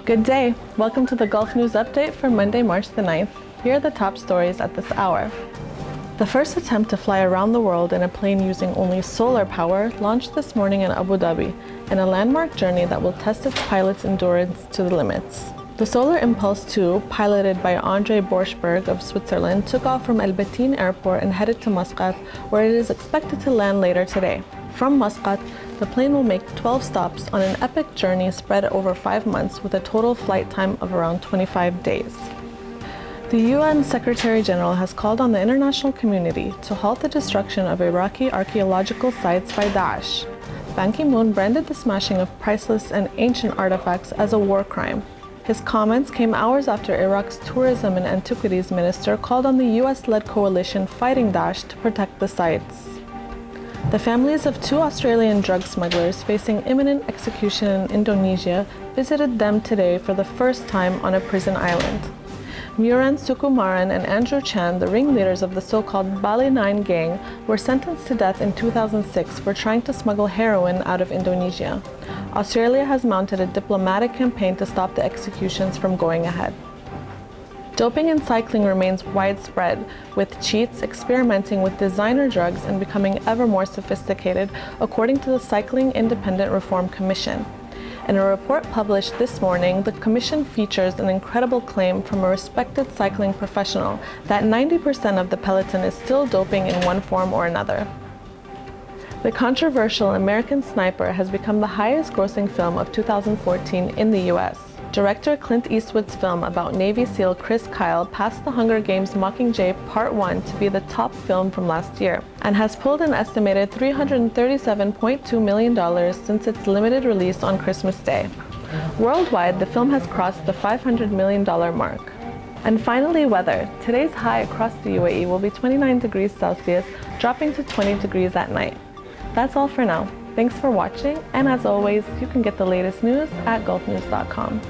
Good day. Welcome to the Gulf News Update for Monday, March the 9th. Here are the top stories at this hour. The first attempt to fly around the world in a plane using only solar power launched this morning in Abu Dhabi, in a landmark journey that will test its pilot's endurance to the limits. The Solar Impulse 2, piloted by Andre Borschberg of Switzerland, took off from El Betin Airport and headed to Muscat, where it is expected to land later today. From Muscat, the plane will make 12 stops on an epic journey spread over 5 months with a total flight time of around 25 days. The UN Secretary General has called on the international community to halt the destruction of Iraqi archaeological sites by Daesh. Ban KiMoon branded the smashing of priceless and ancient artifacts as a war crime. His comments came hours after Iraq's Tourism and Antiquities Minister called on the US-led coalition fighting Daesh to protect the sites. The families of 2 Australian drug smugglers facing imminent execution in Indonesia visited them today for the first time on a prison island. Muran Sukumaran and Andrew Chan, the ringleaders of the so-called Bali Niners gang, were sentenced to death in 2006 for trying to smuggle heroin out of Indonesia. Australia has mounted a diplomatic campaign to stop the executions from going ahead. Doping in cycling remains widespread, with cheats experimenting with designer drugs and becoming ever more sophisticated, according to the Cycling Independent Reform Commission. In a report published this morning, the commission features an incredible claim from a respected cycling professional that 90% of the peloton is still doping in one form or another. The controversial American Sniper has become the highest-grossing film of 2014 in the US. Director Clint Eastwood's film about Navy SEAL Chris Kyle passed the Hunger Games Mockingjay Part 1 to be the top film from last year, and has pulled an estimated $337.2 million since its limited release on Christmas Day. Worldwide, the film has crossed the $500 million mark. And finally, weather. Today's high across the UAE will be 29 degrees Celsius, dropping to 20 degrees at night. That's all for now. Thanks for watching, and as always, you can get the latest news at gulfnews.com.